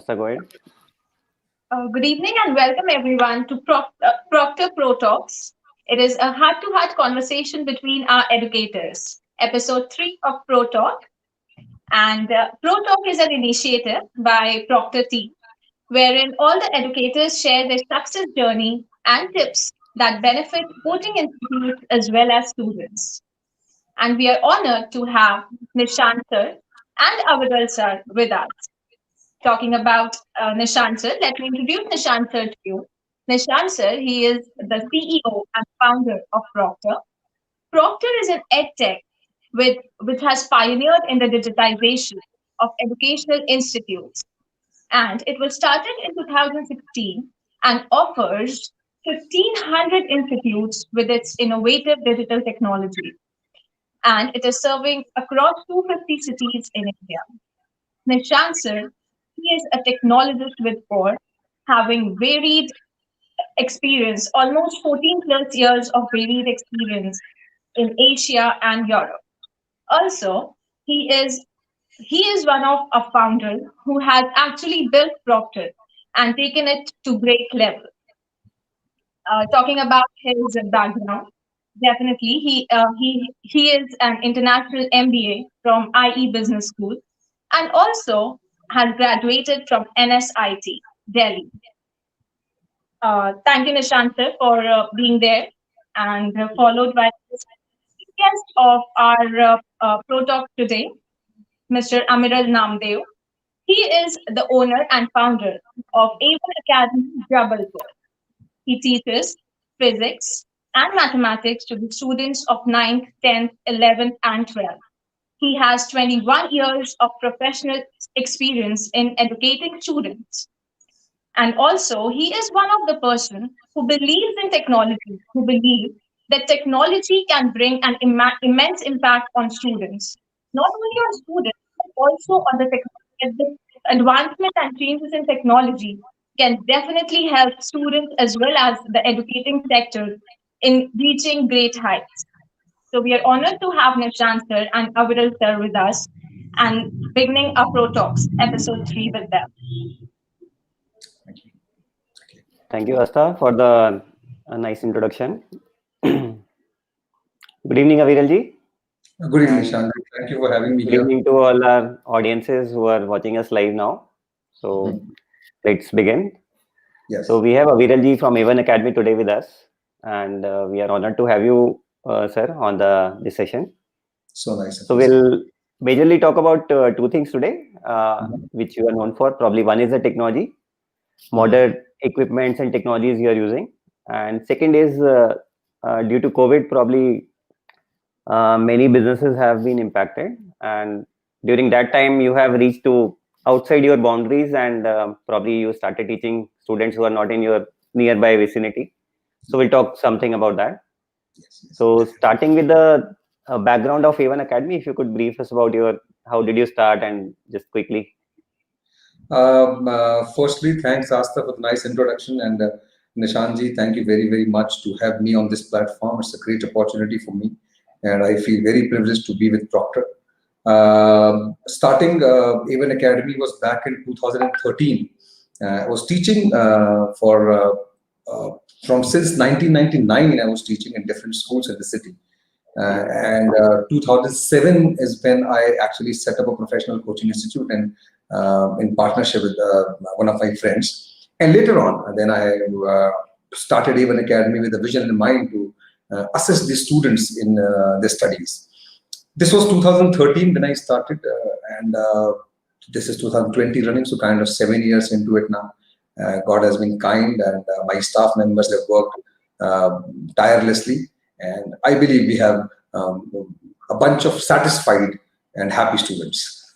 Asta, go ahead. Good evening and welcome everyone to Proctor Pro Talks. It is a heart-to-heart conversation between our educators. Episode 3 of Pro Talk. And Pro Talk is an initiative by Proctor team wherein all the educators share their success journey and tips that benefit coaching institutes as well as students. And we are honored to have Nishant sir and Aviral sir with us. Talking about Nishant sir, let me introduce Nishant sir to you. Nishant sir, he is the CEO and founder of Proctor. Proctor is an edtech which has pioneered in the digitization of educational institutes. And it was started in 2016 and offers 1,500 institutes with its innovative digital technology. And it is serving across 250 cities in India. Nishant sir, he is a technologist with core, having varied experience, almost 14 plus years of varied experience in Asia and Europe. Also, he is he is one of a founder who has actually built Procter and taken it to great level. Talking about his background, definitely he is an international MBA from IE Business School and also has graduated from NSIT Delhi. Thank you, Nishant sir, for being there, and followed by the guest of our Pro Talk today, Mr. Amiral Namdeo. He is the owner and founder of Aval Academy Jabalpur. He teaches physics and mathematics to the students of 9th, 10th, 11th, and 12th. He has 21 years of professional experience in educating students. And also, he is one of the person who believes in technology, who believes that technology can bring an immense impact on students, not only on students, but also on the advancement and changes in technology can definitely help students as well as the educating sector in reaching great heights. So we are honored to have Nishant sir and Aviral sir with us and beginning our Pro Talks episode 3 with them. Thank you, Asta, for the nice introduction. Good evening, Aviralji. Good evening, Nishant. Thank you for having me Good here. evening to all our audiences who are watching us live now. So let's begin. Yes. So we have Aviralji from A1 Academy today with us, and we are honored to have you, sir, on this session. So nice. So we'll majorly talk about two things today, which you are known for. Probably one is the technology, modern equipments and technologies you are using, and second is due to COVID, probably many businesses have been impacted, and during that time you have reached to outside your boundaries, and probably you started teaching students who are not in your nearby vicinity. So we'll talk something about that. Yes. So starting with the background of A1 Academy, if you could brief us about how did you start, and just quickly. Firstly, thanks Asta for the nice introduction, and Nishanji, thank you very, very much to have me on this platform. It's a great opportunity for me, and I feel very privileged to be with Procter. Starting A1 Academy was back in 2013. I was teaching from since 1999. I was teaching in different schools in the city. And 2007 is when I actually set up a professional coaching institute, and in partnership with one of my friends. And later on, then I started even Academy with a vision in mind to assess the students in their studies. This was 2013 when I started, and this is 2020 running, so kind of 7 years into it now. God has been kind, and my staff members have worked tirelessly. And I believe we have a bunch of satisfied and happy students.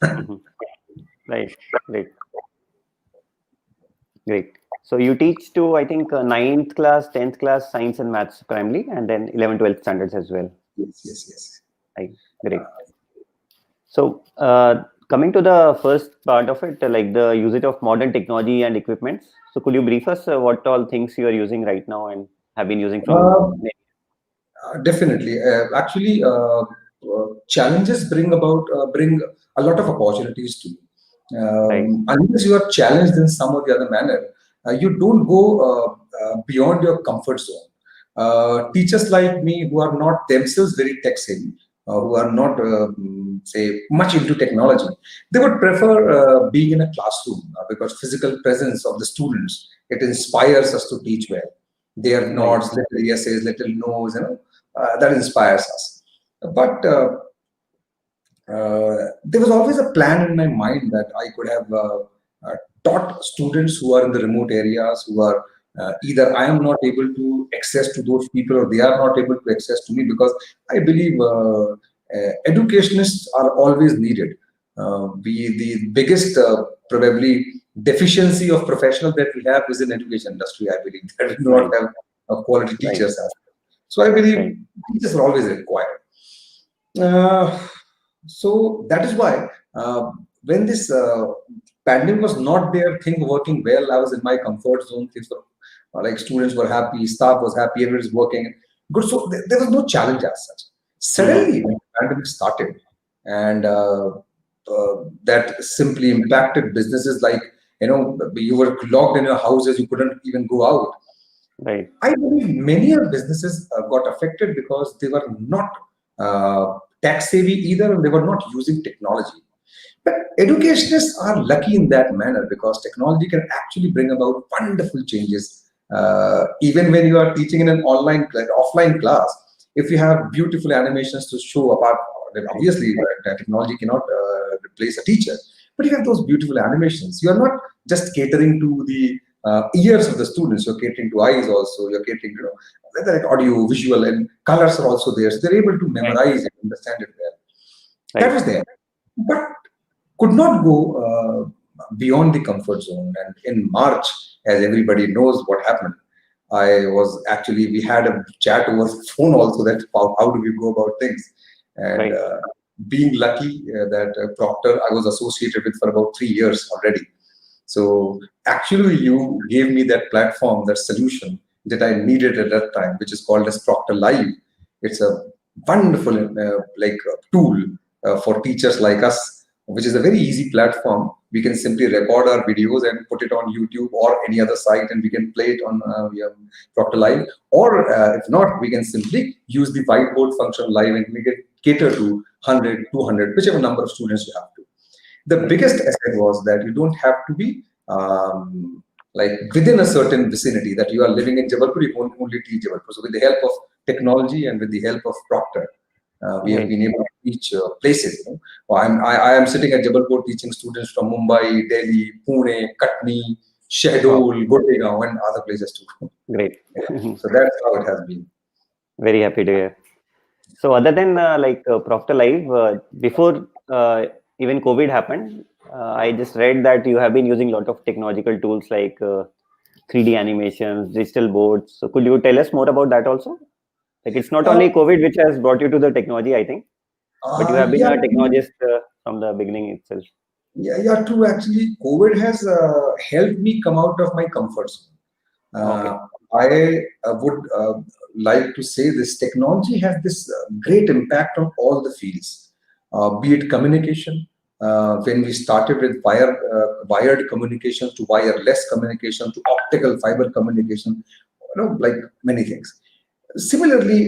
Right, great. So you teach to, I think, 9th class, 10th class, science and maths primarily, and then 11th, 12th standards as well. Yes. Right, great. So coming to the first part of it, like the usage of modern technology and equipments. So could you brief us what all things you are using right now and have been using from? Definitely. Actually, challenges bring a lot of opportunities to me. Right. Unless you are challenged in some or the other manner, you don't go beyond your comfort zone. Teachers like me who are not themselves very tech savvy, who are not, say, much into technology, they would prefer being in a classroom because physical presence of the students, it inspires us to teach well. Their Right. nods, little essays, little notes, that inspires us. But there was always a plan in my mind that I could have taught students who are in the remote areas, who are either I am not able to access to those people or they are not able to access to me, because I believe educationists are always needed. The biggest probably deficiency of professional that we have is in education industry. I believe that we do not Right. have quality Right. teachers. So I Right. believe teachers are always required. Uh, so that is why when this pandemic was not there, things were working well. I was in my comfort zone. Things were like students were happy, staff was happy, everybody was working good. So there was no challenge as such. Mm-hmm. Suddenly, when the pandemic started, and that simply impacted businesses like, you were locked in your houses, you couldn't even go out. Right. I believe many of businesses got affected because they were not tech savvy either, and they were not using technology. But educationists are lucky in that manner because technology can actually bring about wonderful changes. Even when you are teaching in an offline class, if you have beautiful animations to show apart, then obviously technology cannot replace a teacher. But you have those beautiful animations. You are not just catering to the ears of the students. You're catering to eyes also. You're catering to whether like audio, visual, and colors are also there. So they're able to Right. memorize it, understand it well. That Right. was there, but could not go beyond the comfort zone. And in March, as everybody knows what happened, we had a chat over the phone also, that how do we go about things. And Right. being lucky that Proctor I was associated with for about 3 years already. So actually, you gave me that platform, that solution that I needed at that time, which is called as Proctor Live. It's a wonderful tool for teachers like us, which is a very easy platform. We can simply record our videos and put it on YouTube or any other site, and we can play it on Proctor Live. Or if not, we can simply use the whiteboard function live, and we can cater to 100, 200, whichever number of students you have to. The biggest asset was that you don't have to be like within a certain vicinity, that you are living in Jabalpur, you can only teach Jabalpur. So with the help of technology and with the help of Proctor, we have Right. been able to teach places. I am sitting at Jabalpur teaching students from Mumbai, Delhi, Pune, Katni, Wow. Shahdol, Goregaon, and other places too. Great. Yeah. So that's how it has been. Very happy to hear. So other than Proctor Live, before even COVID happened, I just read that you have been using a lot of technological tools like 3D animations, digital boards. So could you tell us more about that also? Like it's not Uh, only COVID which has brought you to the technology, I think, but you have been yeah, a technologist from the beginning itself. yeah, true. Actually, COVID has helped me come out of my comfort zone. Okay. I would like to say this technology has this great impact on all the fields, be it communication. When we started with wired communication to wireless communication to optical fiber communication, like many things. Similarly,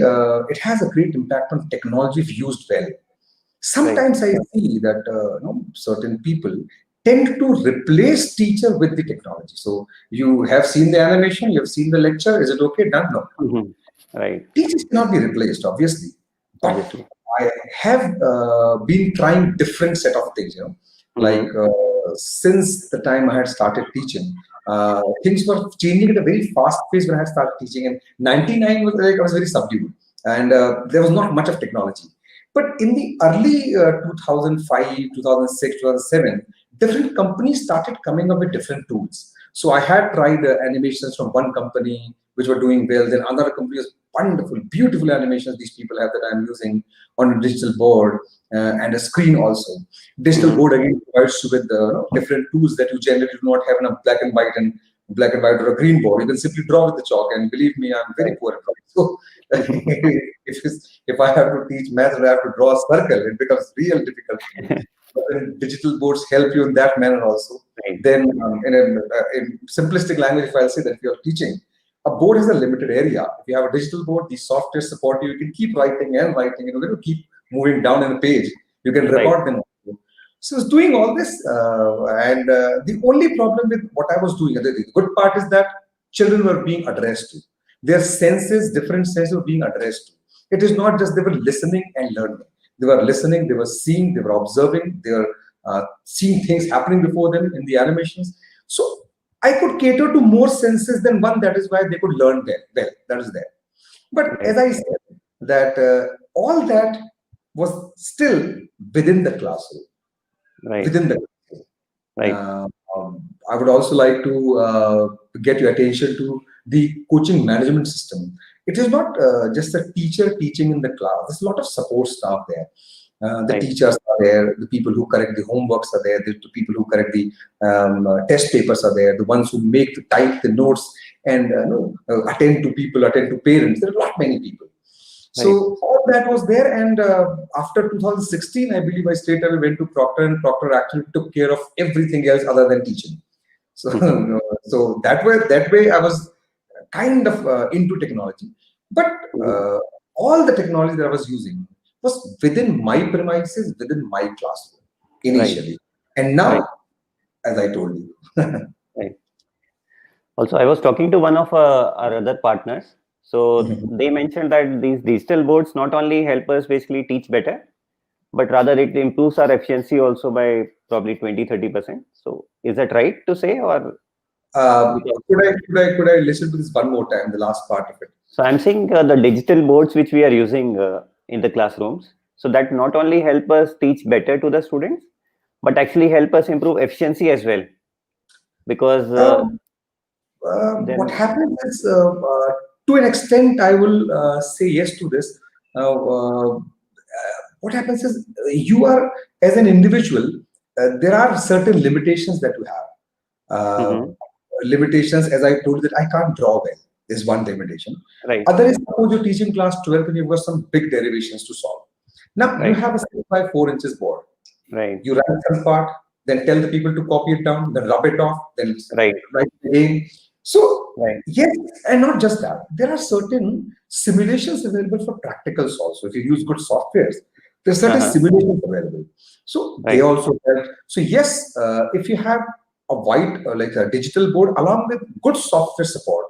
it has a great impact on technology if used well. Right. Sometimes I see that certain people tend to replace teacher with the technology. So you have seen the animation, you have seen the lecture. Is it okay? Done? No. Mhm. Right. Teachers cannot be replaced, obviously. But Obviously. I have been trying different set of things. Like Mm-hmm. since the time I had started teaching, things were changing at a very fast pace when I had started teaching. And '99 was like I was very subdued, and there was not much of technology. But in the early 2005, 2006, 2007, different companies started coming up with different tools. So I had tried animations from one company which were doing well. Then another company was wonderful, beautiful animations these people have that I'm using on a digital board and a screen also. Digital Mm-hmm. board again provides you with different tools that you generally do not have in a black and white or a green board. You can simply draw with the chalk, and believe me, I'm very Right. poor at drawing. So if I have to teach math and I have to draw a circle, it becomes real difficult for me. Then digital boards help you in that manner also. Right. Then in simplistic language, if I'll say that if you're teaching, a board has a limited area. If you have a digital board, the software support you. You can keep writing and writing. You know, keep moving down in the page. You can Right. record them. So I was doing all this, and the only problem with what I was doing, the good part is that children were being addressed to. Their senses, different senses were being addressed to. It is not just they were listening and learning. They were listening, they were seeing, they were observing, they were seeing things happening before them in the animations. So I could cater to more senses than one. That is why they could learn well. That is there. But as I said, that all that was still within the classroom. Right. Within the Right. I would also like to get your attention to the coaching management system. It is not just a teacher teaching in the class. There's a lot of support staff there. The Right. teachers are there, the people who correct the homeworks are there, the people who correct the test papers are there, the ones who type the notes and attend to people, attend to parents. There are a lot many people. So all that was there, and after 2016, I believe I straight away went to Procter, and Procter actually took care of everything else other than teaching. So, so that way I was kind of into technology, but all the technology that I was using was within my premises, within my classroom initially, and now, as I told you. Right. Also, I was talking to one of our other partners. So they mentioned that these digital boards not only help us basically teach better, but rather it improves our efficiency also by probably 20-30%. So is that right to say, or? Could I listen to this one more time, the last part of it? So I'm saying the digital boards which we are using in the classrooms, so that not only help us teach better to the students, but actually help us improve efficiency as well. Because what happens is, to an extent, I will say yes to this. What happens is, you are, as an individual, there are certain limitations that you have. Limitations, as I told you, that I can't draw well, is one limitation. Right. Other is, suppose you're teaching class 12 and you've got some big derivations to solve. Now, you have a 6 by 4 inches board. Right. You write some part, then tell the people to copy it down, then rub it off, then write it again. So, yes, and not just that. There are certain simulations available for practicals also. If you use good softwares, there's certain simulations available. So, they also help. So, yes, if you have a white, like a digital board, along with good software support,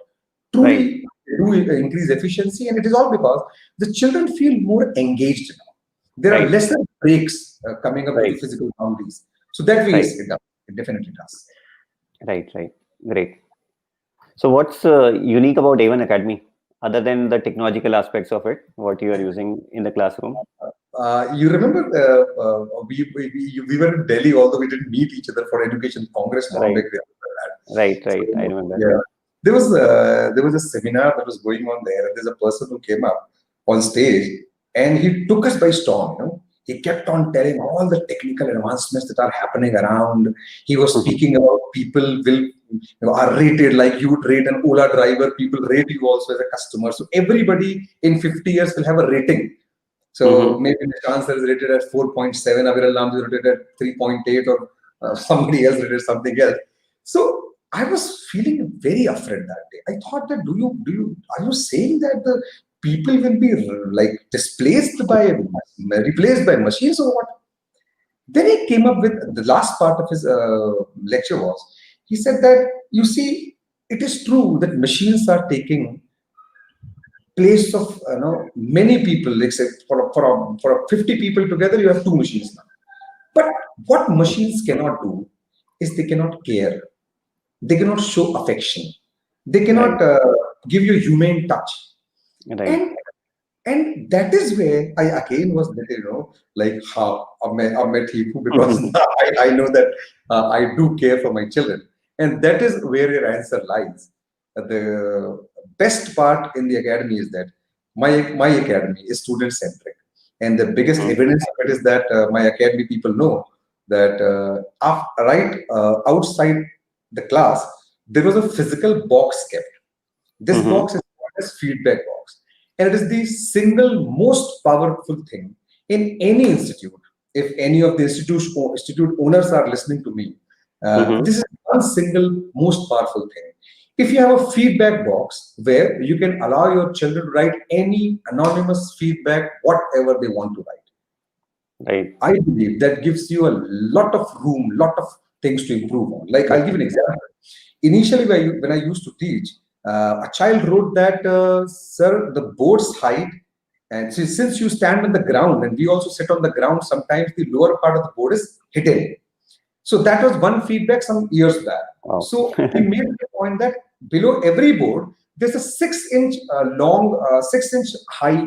truly do increase efficiency. And it is all because the children feel more engaged now. There are lesser breaks coming up with the physical boundaries. So that way, yes, it definitely does. Right. Great. So what's unique about A1 Academy, other than the technological aspects of it, what you are using in the classroom? You remember we were in Delhi, although we didn't meet each other for Education Congress. Right. I remember. Yeah. There was a seminar that was going on there, and there's a person who came up on stage, and he took us by storm. He kept on telling all the technical advancements that are happening around. He was speaking about people are rated like you would rate an Ola driver. People rate you also as a customer. So everybody in 50 years will have a rating. So maybe Nishant is rated at 4.7, Aviral Namdeo is rated at 3.8, or somebody else rated something else. So I was feeling very afraid that day. I thought that are you saying that the people will be like replaced by machines or what? Then he came up with the last part of his lecture was, he said that, you see, it is true that machines are taking place of many people. Like say for 50 people together, you have 2 machines now. But what machines cannot do is they cannot care. They cannot show affection. They cannot give you humane touch. And that is where I again was like how because I know that I do care for my children, and that is where your answer lies. The best part in the academy is that my academy is student centric, and the biggest evidence of it is that my academy people know that outside the class there was a physical box kept. This box is called as feedback box. And it is the single most powerful thing in any institute if any of the institute owners are listening to me, this is one single most powerful thing. If you have a feedback box where you can allow your children to write any anonymous feedback, whatever they want to write, Right. I believe that gives you a lot of room, lot of things to improve on. Like, I'll give an example. Initially, when I used to teach, a child wrote that, sir, the board's height, and since you stand on the ground and we also sit on the ground, sometimes the lower part of the board is hidden. So that was one feedback some years back. Wow. So we made the point that below every board, there's a 6-inch long, 6-inch high,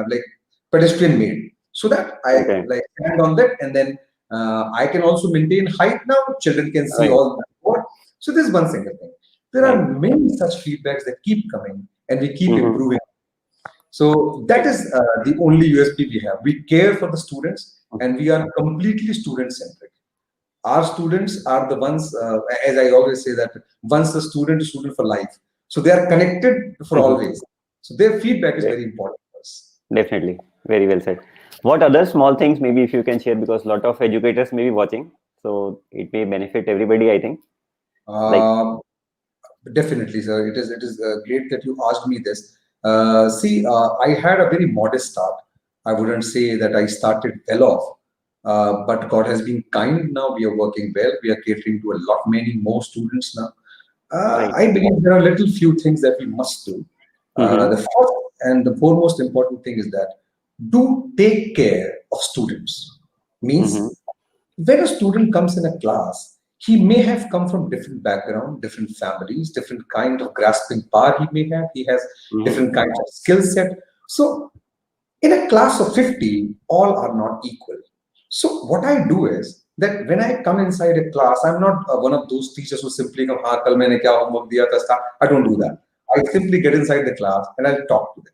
like pedestrian made, so that I like stand on that, and then I can also maintain height now. Children can see all the board. So this is one single thing. There are many such feedbacks that keep coming, and we keep improving. So that is the only USP we have. We care for the students, and we are completely student-centric. Our students are the ones, as I always say, that once the student is student for life. So they are connected for always. So their feedback is very important for us. Definitely. Very well said. What other small things maybe if you can share, because a lot of educators may be watching, so it may benefit everybody, I think. Definitely, sir. It is great that you asked me this. See, I had a very modest start. I wouldn't say that I started well off, but God has been kind. Now we are working well. We are catering to a lot many more students now. I believe there are little few things that we must do. The first and the foremost important thing is that do take care of students. Means when a student comes in a class, he may have come from different background, different families, different kind of grasping power he may have. He has different kinds of skill set. So in a class of 50, all are not equal. So what I do is that when I come inside a class, I'm not one of those teachers who simply come, "Haan, kal maine kya homework diya tha, start." I don't do that. I simply get inside the class and I'll talk to them.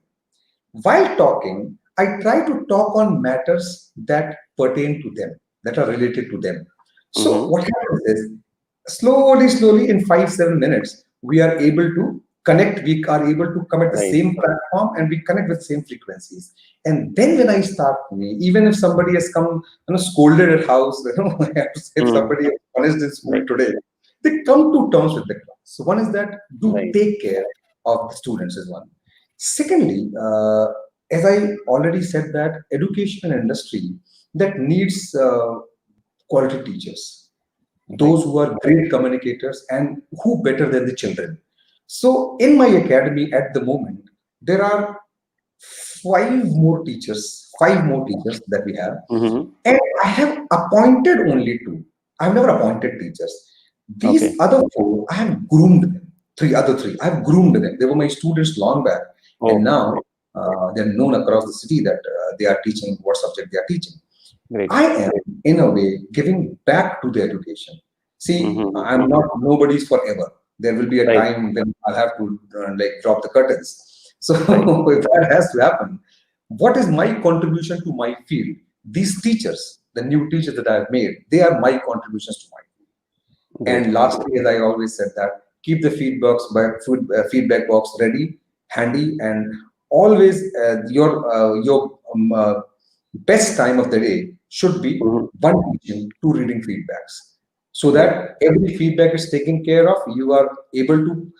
While talking, I try to talk on matters that pertain to them, that are related to them. So what happens is, slowly, in 5-7 minutes, we are able to connect. We are able to come at the same platform, and we connect with same frequencies. And then when I start, even if somebody has come, scolded at house, I have to say, if somebody is punished in school today, they come to terms with the class. So one is that do take care of the students is one. Secondly, as I already said, that education and industry that needs quality teachers, those who are great communicators, and who better than the children. So in my academy at the moment, there are five more teachers that we have, and I have appointed only 2. I've never appointed teachers. These other 4, I have groomed them. Other three, I have groomed them. They were my students long back, and now they're known across the city that they are teaching what subject they are teaching. I am, in a way, giving back to the education. See, I'm not nobody's forever. There will be a time when I'll have to drop the curtains. So if that has to happen, what is my contribution to my field? These teachers, the new teachers that I've made, they are my contributions to my field. And lastly, as I always said, that keep the feedback box ready, handy, and always your best time of the day should be 1 teaching, 2 reading feedbacks, so that every feedback is taken care of. You are able to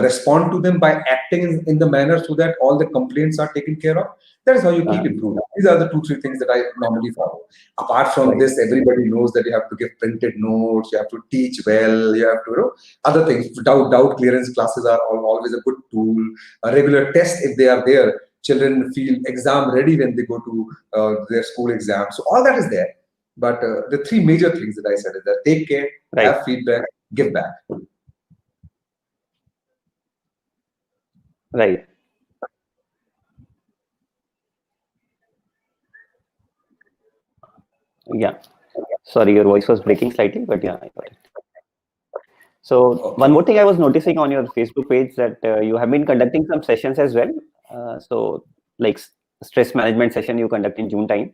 respond to them by acting in the manner so that all the complaints are taken care of. That is how you keep improving. These are the 2-3 things that I normally follow. Apart from this, everybody knows that you have to give printed notes, you have to teach well, you have to other things. Doubt clearance classes are always a good tool. A regular test, if they are there, children feel exam ready when they go to their school exam. So all that is there. But the 3 major things that I said is that take care, have feedback, give back. Right. Yeah. Sorry, your voice was breaking slightly, but yeah, I got it. So one more thing I was noticing on your Facebook page that you have been conducting some sessions as well. So like stress management session you conduct in June time.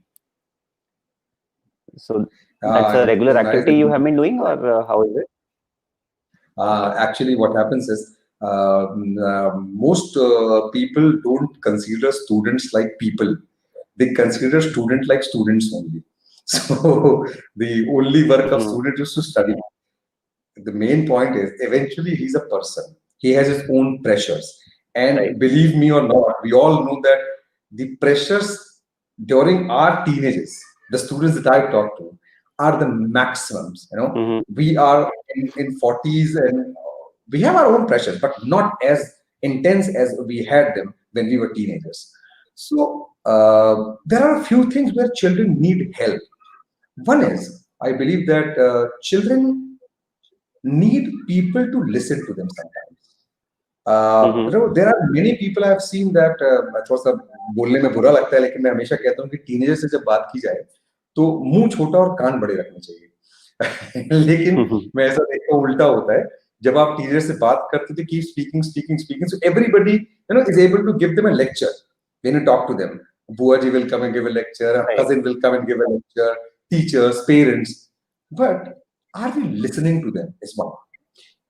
So that's a regular activity you have been doing, or how is it? Actually, what happens is most people don't consider students like people. They consider students like students only. So the only work of Mhm. student is to study. The main point is eventually he's a person. He has his own pressures. Right. And believe me or not, we all know that the pressures during our teenagers, the students that I talk to, are the maximums. Mhm. We are in 40s and we have our own pressures, but not as intense as we had them when we were teenagers. So there are a few things where children need help. One is, I believe that children need people to listen to them sometimes. Mhm. There are many people I have seen that थोड़ा सा बोलने में बुरा लगता है लेकिन मैं हमेशा कहता हूँ कि टीनेजर से जब बात की जाए तो मुंह छोटा और कान बड़े रखने चाहिए लेकिन Mhm. मैं ऐसा देखता हूँ उल्टा होता है जब आप टीनेजर से बात करते थे keep speaking speaking speaking so everybody is able to give them a lecture when you talk to them बुआ जी will come and give a lecture, a Right. cousin will come and give a lecture, teachers, parents, but are we listening to them is one.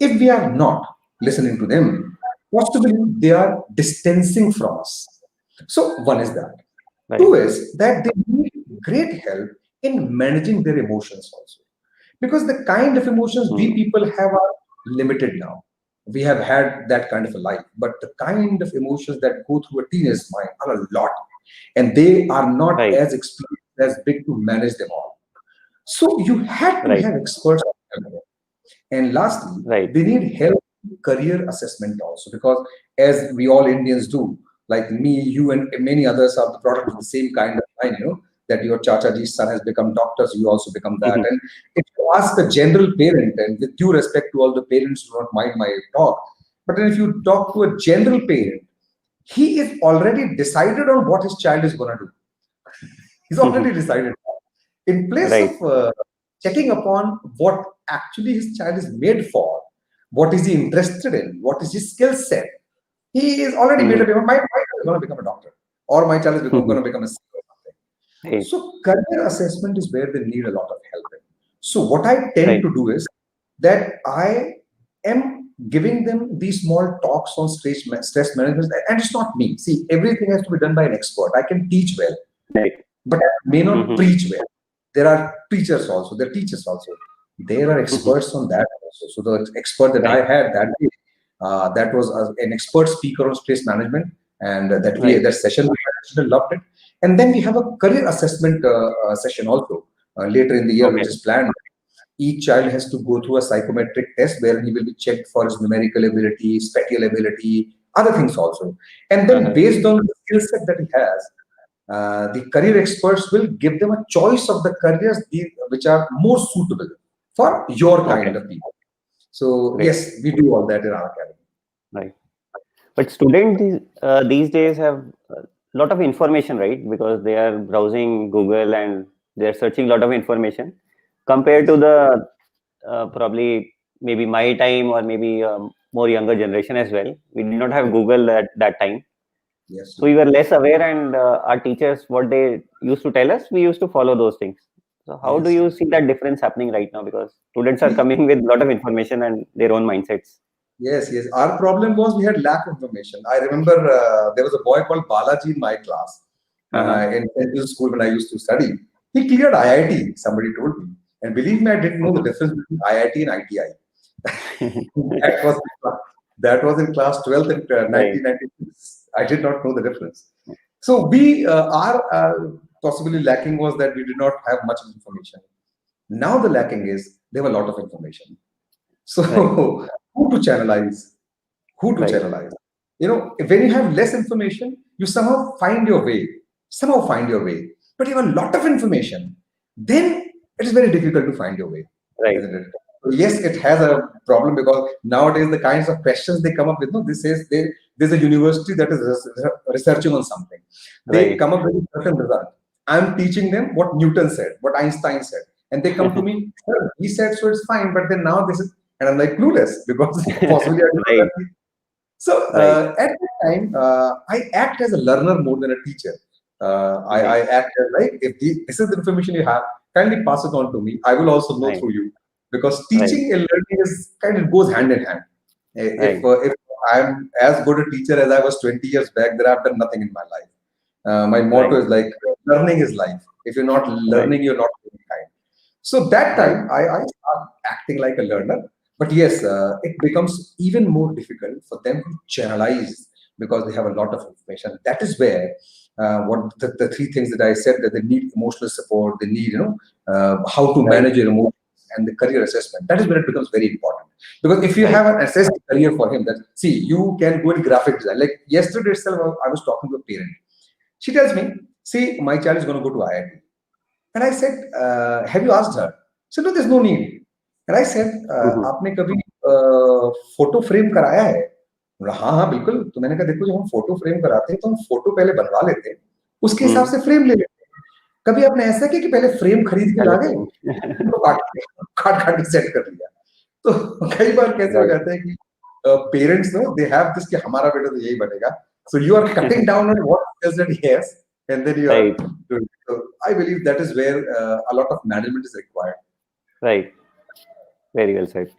If we are not listening to them, possibly they are distancing from us. So, one is that. Two Right. is that they need great help in managing their emotions also. Because the kind of emotions we Mhm. people have are limited now. We have had that kind of a life, but the kind of emotions that go through a teenager's mind are a lot, and they are not Right. as experienced as big to manage them all. So you had to Right. have experts. And lastly, Right. they need help in career assessment also because as we all Indians do, like me, you, and many others are the product of the same kind of line, that your Chachaji's son has become doctors, you also become that. Mhm. And if you ask a general parent, and with due respect to all the parents, do not mind my talk, but then if you talk to a general parent, he is already decided on what his child is going to do. He's already Mhm. decided. In place of Right. checking upon what actually his child is made for, what is he interested in, what is his skill set, he is already made Mhm. up. My child is going to become a doctor, or my child is going Mhm. to become a CEO or something. Right. So career assessment is where they need a lot of help in. So what I tend Right. to do is that I am giving them these small talks on stress management, and it's not me. See, everything has to be done by an expert. I can teach well, Right. but I may not Mhm. preach well. There are preachers also, there are teachers also. There are Mhm. experts on that also. So the expert that I Right. had that day, that was an expert speaker on stress management, and Right. that session we actually loved it. And then we have a career assessment session also later in the year, which Okay. is planned. Each child has to go through a psychometric test where he will be checked for his numerical ability, spatial ability, other things also. And then Uh-huh. based on the skill set that he has, the career experts will give them a choice of the careers which are more suitable for your kind Okay. of people. So Great. yes, we do all that in our academy. Right. But students these days have a lot of information, right? Because they are browsing Google and they're searching a lot of information compared to Yes, the probably maybe my time or maybe more younger generation as well. We did not have yes, Google at that time. yes, So we true. were less aware, and our teachers, what they used to tell us, we used to follow those things. So how do Yes, you yes. see that difference happening right now? Because students are See, coming with a lot of information and their own mindsets. yes, yes. Our problem was we had lack of information. I remember there was a boy called Balaji in my class Uh-huh. in Central School when I used to study. He cleared IIT, somebody told me. And believe me, I didn't know the difference between IIT and ITI. That was that was in class 12th in Right. 1996. I did not know the difference. So we our possibly lacking was that we did not have much information. Now the lacking is they have a lot of information. So Right. who to channelize? Who to Right. channelize? When you have less information, you somehow find your way. Somehow find your way. But you have a lot of information, then it is very difficult to find your way, Right. isn't it? So yes, it has a problem because nowadays the kinds of questions they come up with, no, this is there's a university that is researching on something. They Right. come up with a certain result. I'm teaching them what Newton said, what Einstein said, and they come to me, "Sir, he said so, it's fine, but then now this is," and I'm like clueless because possibly I did not Right. have so Right. at that time, I act as a learner more than a teacher. I Right. act as like, if this is the information you have, kindly pass it on to me. I will also know Right. through you because Right. teaching and learning is kind of goes hand in hand. If Right. if I'm as good a teacher as I was 20 years back, then I've done nothing in my life. My motto Right. is like, learning is life. If you're not Right. learning, you're not living kind. So that Right. time, I start acting like a learner. But yes, it becomes even more difficult for them to channelize because they have a lot of information. That is where what the three things that I said, that they need emotional support, they need, how to Right. manage your emotions and the career assessment. That is where it becomes very important. Because if you Right. have an assessed career for him, that see, you can go in graphic design. Like yesterday itself, I was talking to a parent. She tells me, see, my child is going to go to IIT. And I said, have you asked her? She said, no, there's no need. And I said, Mhm. आपने कभी photo frame कराया है? बोला, हाँ हाँ बिल्कुल. तो मैंने कहा देखो, जब हम फोटो फ्रेम कराते हैं तो हम फोटो पहले बनवा लेते हैं, उसके हिसाब Mhm. से फ्रेम ले लेते हैं. कभी आपने ऐसा किया कि पहले फ्रेम खरीद के ला गए, Hello. तो काट काट के सेट कर लिया? तो कई बार कैसे हो Right. जाता है कि parents know, they have this कि हमारा बेटा तो यही बनेगा. So you are cutting down on what skills that he has, and then you are Right. doing. So I believe that is where a lot of management is required. Right. Very well said.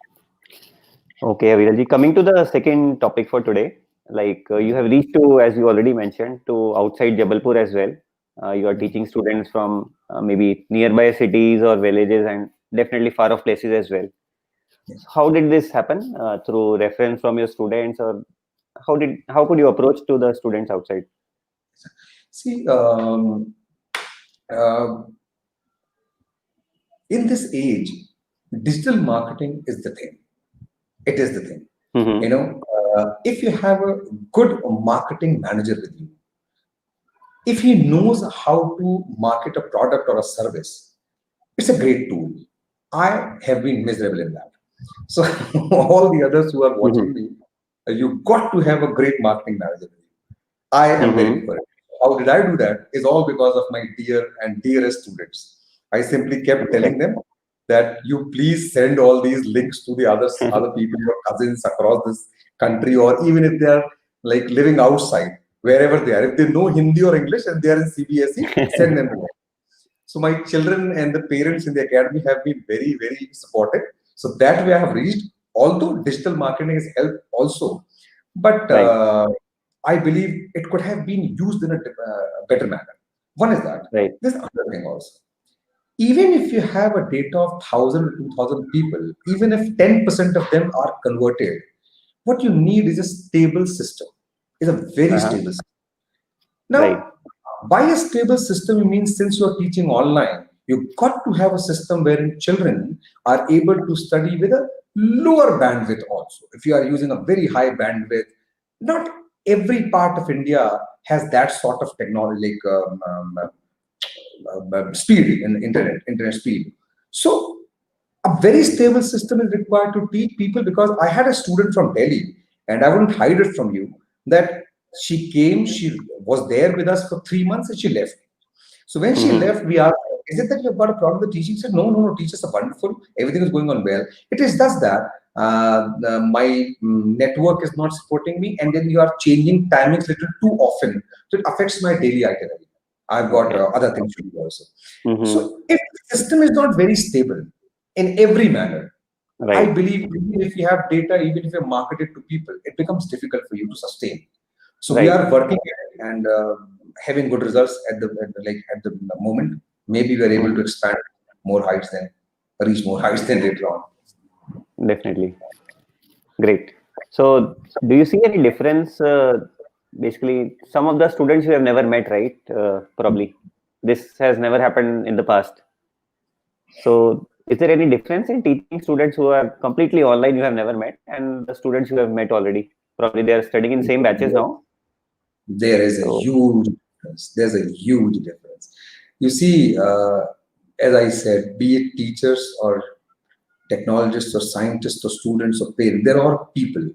Okay, Aviralji. Coming to the second topic for today, like you have reached to, as you already mentioned, to outside Jabalpur as well. You are teaching students from maybe nearby cities or villages and definitely far off places as well. So how did this happen? Through reference from your students, or how could you approach to the students outside? See, uh, in this age, digital marketing is the thing. It is the thing. Mm-hmm. If you have a good marketing manager with you, if he knows how to market a product or a service, it's a great tool. I have been miserable in that. So all the others who are Mm-hmm. watching me, you got to have a great marketing manager with you. I am very Mm-hmm. encouraged. How did I do that? Is all because of my dear and dearest students. I simply kept telling them that you please send all these links to the other people, your cousins across this country, or even if they are like living outside, wherever they are. If they know Hindi or English and they are in CBSE, send them to them. So my children and the parents in the academy have been very, very supportive. So that way I have reached, although digital marketing has helped also, but Right. I believe it could have been used in a better manner. One is that. Right. There's another thing also. Even if you have a data of 1,000 or 2,000 people, even if 10% of them are converted, what you need is a stable system. Is a very Uh-huh. stable system. Right. Now, by a stable system, it means since you're teaching online, you've got to have a system wherein children are able to study with a lower bandwidth also. If you are using a very high bandwidth, not every part of India has that sort of technology, like speed in internet speed. So a very stable system is required to teach people, because I had a student from Delhi, and I wouldn't hide it from you that she came, she was there with us for 3 months and she left. So when she Mm-hmm. left, we asked, is it that you've got a problem with teaching? She said, no, no, no, teachers are wonderful. Everything is going on well. It is just that my network is not supporting me, and then you are changing timings little too often. So it affects my daily itinerary. I've got Okay. other things to do also. Mm-hmm. So if the system is not very stable in every manner, I Right. believe even if you have data, even if you market it to people, it becomes difficult for you to sustain. So we Right. are working and having good results at the moment. Maybe we are able to Mm-hmm. expand more heights than reach more heights than later on. Definitely. Great. So, do you see any difference? Basically, some of the students you have never met, right? Probably this has never happened in the past. So, is there any difference in teaching students who are completely online you have never met and the students you have met already? Probably they are studying in same batches now. There is a So, huge difference. There's a huge difference. You see, as I said, be it teachers or technologists or scientists or students or parents, they're all people.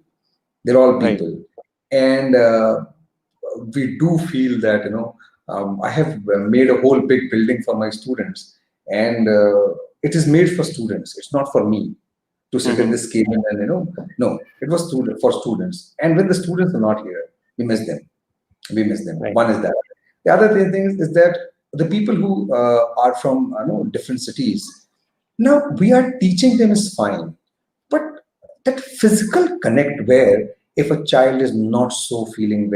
They're all right. people. And we do feel that, I have made a whole big building for my students, and it is made for students. It's not for me to sit in Mm-hmm. this cabin and, no, it was for students. And when the students are not here, we miss them. We miss them. Right. One is that. The other thing is that the people who are from different cities, now we are teaching them is fine, but that physical connect, where if a child is not so feeling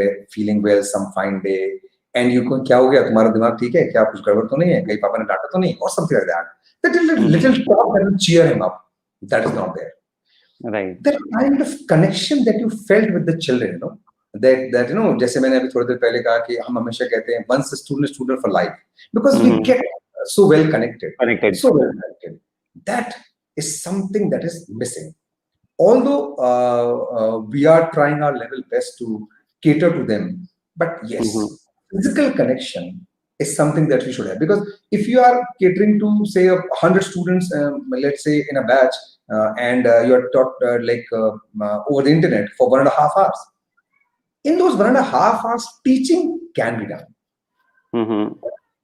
well some fine day, and you क्या हो गया, तुम्हारा दिमाग ठीक है क्या, कुछ गड़बड़ तो नहीं है, कहीं पापा ने डांटा तो नहीं, or something like that. That little talk that will cheer him up, that is not there. Right. That kind of connection that you felt with the children, that जैसे मैंने अभी थोड़ी देर पहले कहा कि हम हमेशा कहते हैं once a student for life, because we get so well connected. That is something that is missing. Although we are trying our level best to cater to them, but yes, physical connection is something that we should have, because if you are catering to say 100 students, let's say in a batch, and you are taught over the internet for 1.5 hours. In those 1.5 hours, teaching can be done.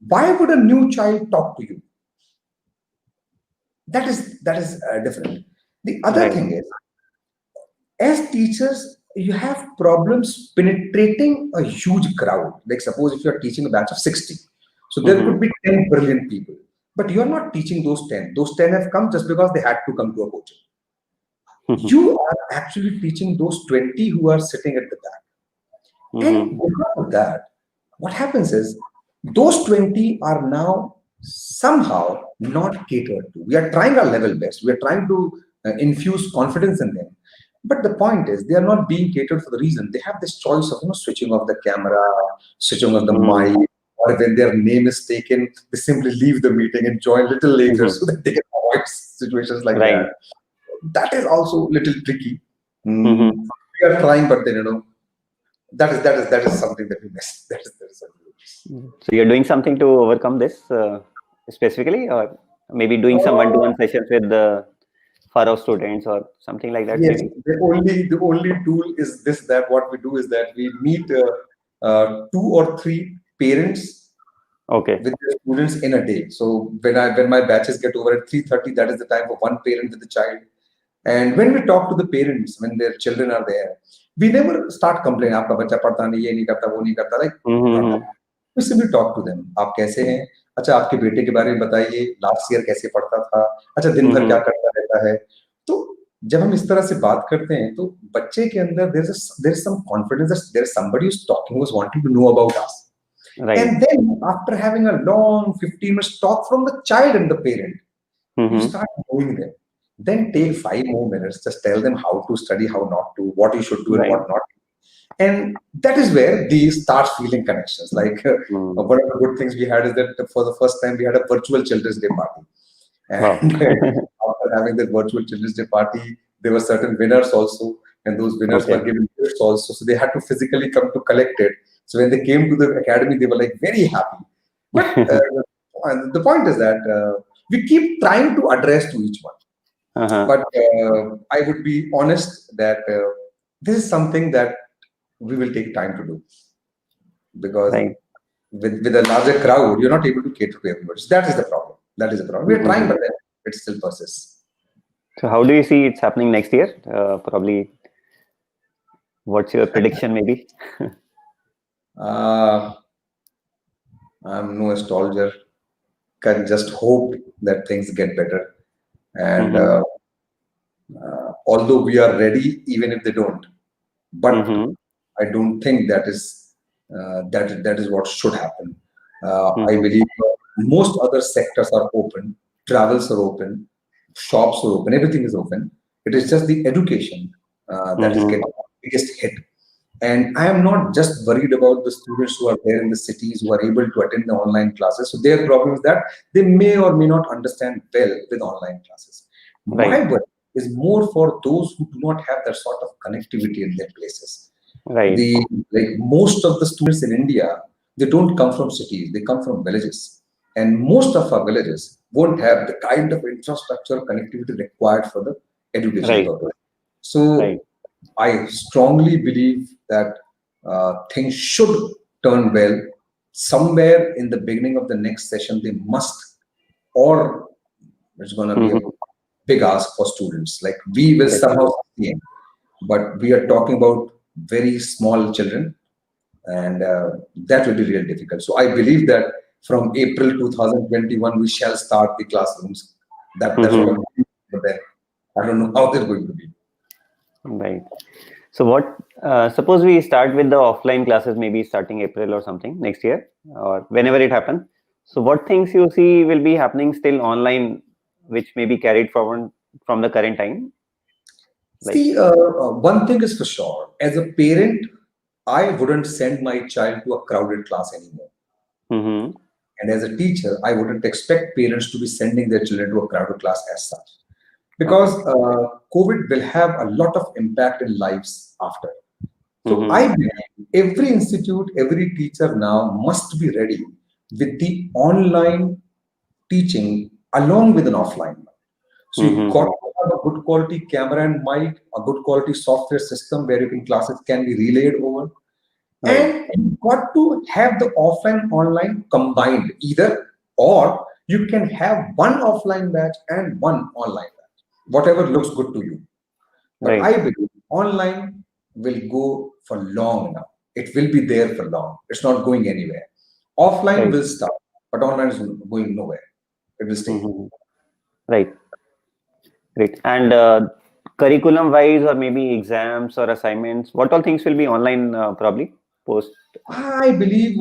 Why would a new child talk to you? That is different. The other thing is, as teachers, you have problems penetrating a huge crowd. Like suppose if you are teaching a batch of 60, so there could be 10 brilliant people, but you are not teaching those 10. Those 10 have come just because they had to come to a coaching. You are actually teaching those 20 who are sitting at the back. And because of that, what happens is those 20 are now somehow not catered to. We are trying our level best. We are trying to infuse confidence in them. But the point is, they are not being catered for the reason they have this choice of switching off the camera, switching off the mic, or when their name is taken, they simply leave the meeting and join a little later so that they can avoid situations like that. That is also a little tricky. We are trying, but then that is something that we miss. That is something we miss. So you're doing something to overcome this specifically, or maybe doing some one-to-one sessions with the Faro students or something like that? Yes, maybe? the only tool is this, that what we do is that we meet 2 or 3 parents with their students in a day. So when my batches get over at 3:30, that is the time for one parent with the child. And when we talk to the parents, when their children are there, we never start complaining, "Aapka bacha padhta nahi, ye nahi karta, wo nahi karta." Like, we simply talk to them. "Aap kaise hain? अच्छा आपके बेटे के बारे में बताइए, last year कैसे पढ़ता था, अच्छा दिन भर क्या करता रहता है." तो जब हम इस तरह से बात करते हैं तो बच्चे के अंदर there is some confidence that there is somebody who's talking, who's wanting to know about us. And then after having a long 15 minutes talk from the child and the parent, you start knowing them. Then take 5 more minutes, just tell them how to study, how not to, what you should do and what not. And that is where they start feeling connections. Like one of the good things we had is that for the first time we had a virtual Children's Day party. And after having that virtual Children's Day party, there were certain winners also, and those winners were given gifts also. So they had to physically come to collect it. So when they came to the academy, they were like very happy. But the point is that we keep trying to address to each one. But I would be honest that this is something that we will take time to do, because with a larger crowd, you're not able to cater to everybody. So that is the problem. We are trying, but then it still persists. So how do you see it's happening next year? Probably, what's your prediction maybe? I'm no astrologer. Can just hope that things get better. And although we are ready, even if they don't, but I don't think that is what should happen. I believe most other sectors are open, travels are open, shops are open, everything is open. It is just the education that is getting the biggest hit. And I am not just worried about the students who are there in the cities who are able to attend the online classes. So their problem is that they may or may not understand well with online classes. My worry is more for those who do not have that sort of connectivity in their places. Most of the students in India, they don't come from cities, they come from villages. And most of our villages won't have the kind of infrastructure connectivity required for the education purpose. So I strongly believe that things should turn well. Somewhere in the beginning of the next session, they must, or it's going to be a big ask for students. Like we will somehow see it, but we are talking about very small children, and that will be really difficult. So I believe that from April 2021, we shall start the classrooms. That's what I'm thinking, but then I don't know how they're going to be. Right. So what? Suppose we start with the offline classes, maybe starting April or something next year, or whenever it happens. So what things you see will be happening still online, which may be carried forward from the current time? Like, See, one thing is for sure. As a parent, I wouldn't send my child to a crowded class anymore. mm-hmm, And as a teacher, I wouldn't expect parents to be sending their children to a crowded class as such. okay, Because COVID will have a lot of impact in lives after. So mm-hmm, I believe every institute, every teacher now must be ready with the online teaching along with an offline. So you got mm-hmm, to have a good quality camera and mic, a good quality software system where you can classes can be relayed over, right, and you got to have the offline online combined either, or you can have one offline batch and one online batch, whatever looks good to you. But right, I believe online will go for long now. It will be there for long. It's not going anywhere. Offline right, will start, but online is going nowhere. It will stay. mm-hmm, right, great. And curriculum wise, or maybe exams or assignments, what all things will be online probably post? I believe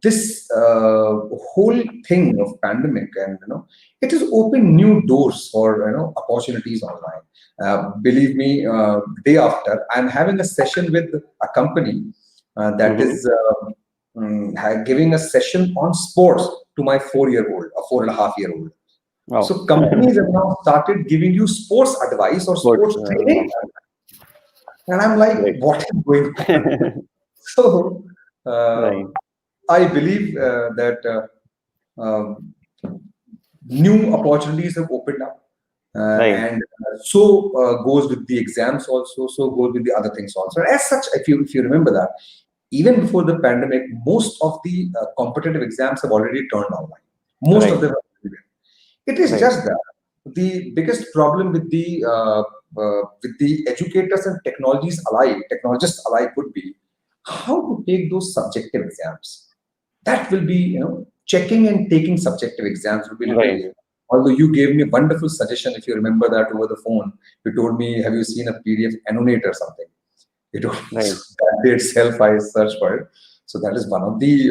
this whole thing of pandemic, and it has opened new doors for opportunities online. Believe me, day after I'm having a session with a company that Mm-hmm. is giving a session on sports to my 4-year-old, a 4.5-year-old. Oh, So companies have now started giving you sports advice or sports. sports training, and I'm like, Great. what is going on? So uh, Right, I believe that new opportunities have opened up, right, and so goes with the exams also. So goes with the other things also. As such, if you remember that, even before the pandemic, most of the competitive exams have already turned online. Most of right, them. It is right, just that the biggest problem with the educators and technologists alike would be how to take those subjective exams. That will be, checking and taking subjective exams will be a little. right, Although you gave me a wonderful suggestion, if you remember that over the phone, you told me, have you seen a PDF annotate or something? You told me, so right, that day itself I searched for it. So that is one of the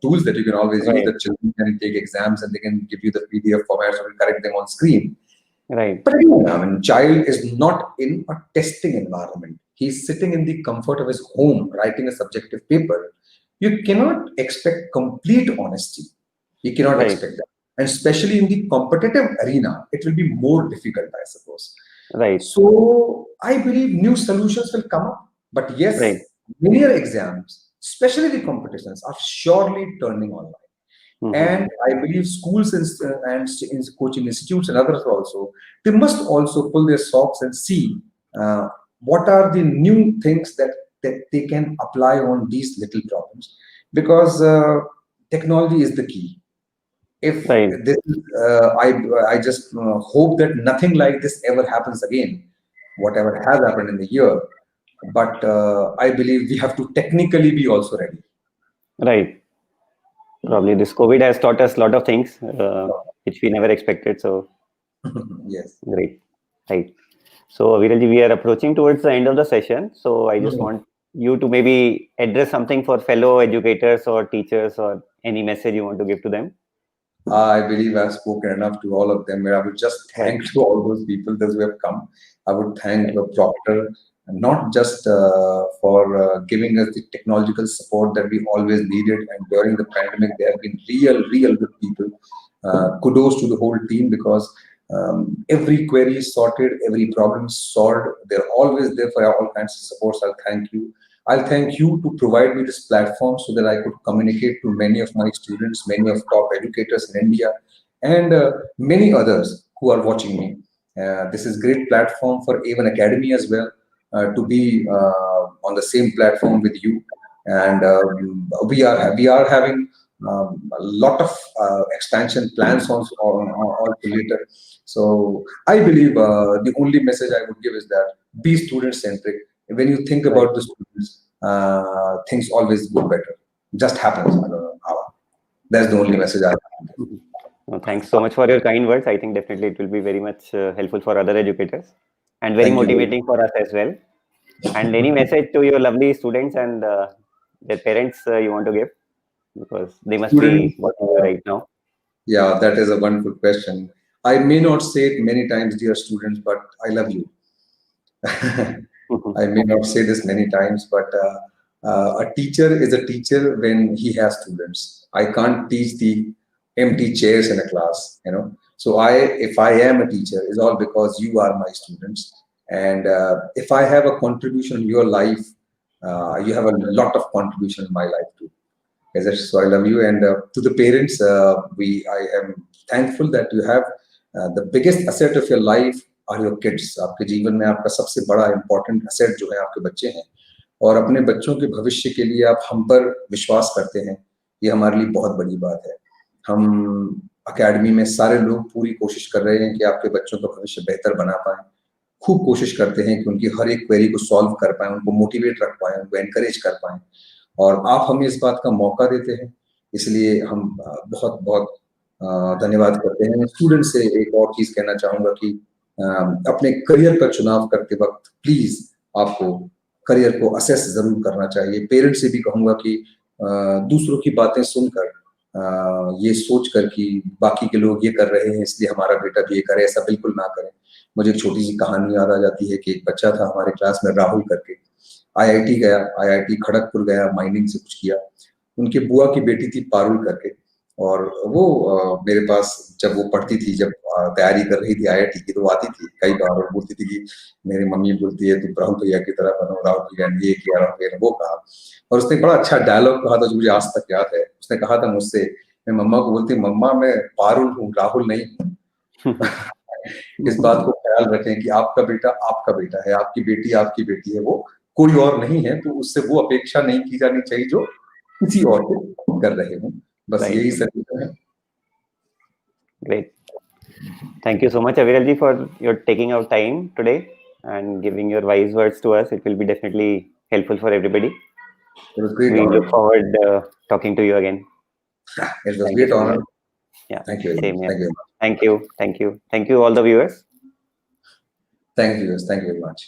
tools that you can always use. right, That children can take exams and they can give you the PDF formats or correct them on screen. right, But again, I mean, child is not in a testing environment. He's sitting in the comfort of his home writing a subjective paper. You cannot expect complete honesty. You cannot right, expect that. And especially in the competitive arena, it will be more difficult, I suppose. right, So I believe new solutions will come up. But yes, right. linear exams, especially the competitions, are surely turning online. Mm-hmm. And I believe schools and coaching institutes and others also, they must also pull their socks and see uh, what are the new things that they can apply on these little problems. Because technology is the key. If Right, this, I just hope that nothing like this ever happens again, whatever has happened in the year. But I believe we have to technically be also ready. right. Probably this COVID has taught us a lot of things which we never expected. So Yes. great. Right. So Viralji, we are approaching towards the end of the session. So I just Mhm. want you to maybe address something for fellow educators or teachers or any message you want to give to them. I believe I've spoken enough to all of them. I would just Right. thank to all those people that who have come. I would thank Right. Proctor, not just for giving us the technological support that we always needed. And during the pandemic, they have been real good people. Kudos to the whole team because every query is sorted, every problem is solved. They're always there for all kinds of support. So I'll thank you. I'll thank you to provide me this platform so that I could communicate to many of my students, many of top educators in India, and many others who are watching me. This is great platform for A1 Academy as well to be on the same platform with you, and we are having a lot of expansion plans also later. So I believe the only message I would give is that be student centric. When you think Right. about the students, things always go better. Just happens. I don't know how. That's the only Great. message I have. Thanks so much for your kind words. I think definitely it will be very much helpful for other educators. and very Thank you. motivating for us as well. And any message to your lovely students and their parents you want to give? Because they must Students, be watching you right now. yeah, that is a wonderful question. I may not say it many times, dear students, but I love you. I may not say this many times, but a teacher is a teacher when he has students. I can't teach the empty chairs in a class, you know. So if I am a teacher, it's all because you are my students. And if I have a contribution in your life, you have a lot of contribution in my life too. Yes, so I love you. And to the parents, I am thankful that you have the biggest asset of your life are your kids. आपके जीवन में आपका सबसे बड़ा important asset जो है आपके बच्चे हैं और अपने बच्चों के भविष्य के लिए आप हम पर विश्वास करते हैं ये हमारे लिए बहुत बड़ी बात है हम अकेडमी में सारे लोग पूरी कोशिश कर रहे हैं कि आपके बच्चों का भविष्य बेहतर बना पाएं खूब कोशिश करते हैं कि उनकी हर एक क्वेरी को सॉल्व कर पाएं उनको मोटिवेट रख पाएं उनको एनकरेज कर पाएं और आप हमें इस बात का मौका देते हैं इसलिए हम बहुत बहुत धन्यवाद करते हैं स्टूडेंट से एक और चीज कहना चाहूंगा कि अपने करियर का चुनाव करते वक्त प्लीज आपको करियर को असेस जरूर करना चाहिए पेरेंट्स से भी कहूंगा कि दूसरों की बातें सुनकर ये सोच कर कि बाकी के लोग ये कर रहे हैं इसलिए हमारा बेटा भी ये करे ऐसा बिल्कुल ना करें मुझे एक छोटी सी कहानी याद आ जाती है कि एक बच्चा था हमारे क्लास में राहुल करके आईआईटी गया आईआईटी खड़गपुर गया माइनिंग से कुछ किया उनके बुआ की बेटी थी पारुल करके और वो मेरे पास जब वो पढ़ती थी जब तैयारी कर रही थी आईआईटी की तो वो आती थी कई बार और बोलती थी कि मेरी मम्मी बोलती है तुम राहुल भैया की तरह बनो राहुल भैया ने ये किया राहुल भैया ने वो कहा और उसने बड़ा अच्छा डायलॉग कहा था जो मुझे आज तक याद है उसने कहा था मुझसे मैं मम्मा को बोलती मम्मा मैं पारुल हूँ राहुल नहीं हूँ इस बात को ख्याल रखें कि आपका बेटा है आपकी बेटी है वो कोई और नहीं है तो उससे वो अपेक्षा नहीं की जानी चाहिए जो किसी और को कर रहे हो बस यही सच है Great. Thank you so much, Aviral ji, for your taking out time today and giving your wise words to us. It will be definitely helpful for everybody. It was great We honor. look forward talking to you again. It was great honor. Yeah. Thank you. Same here. Thank you. Thank you. Thank you. Thank you, all the viewers. Thank you. Thank you very much.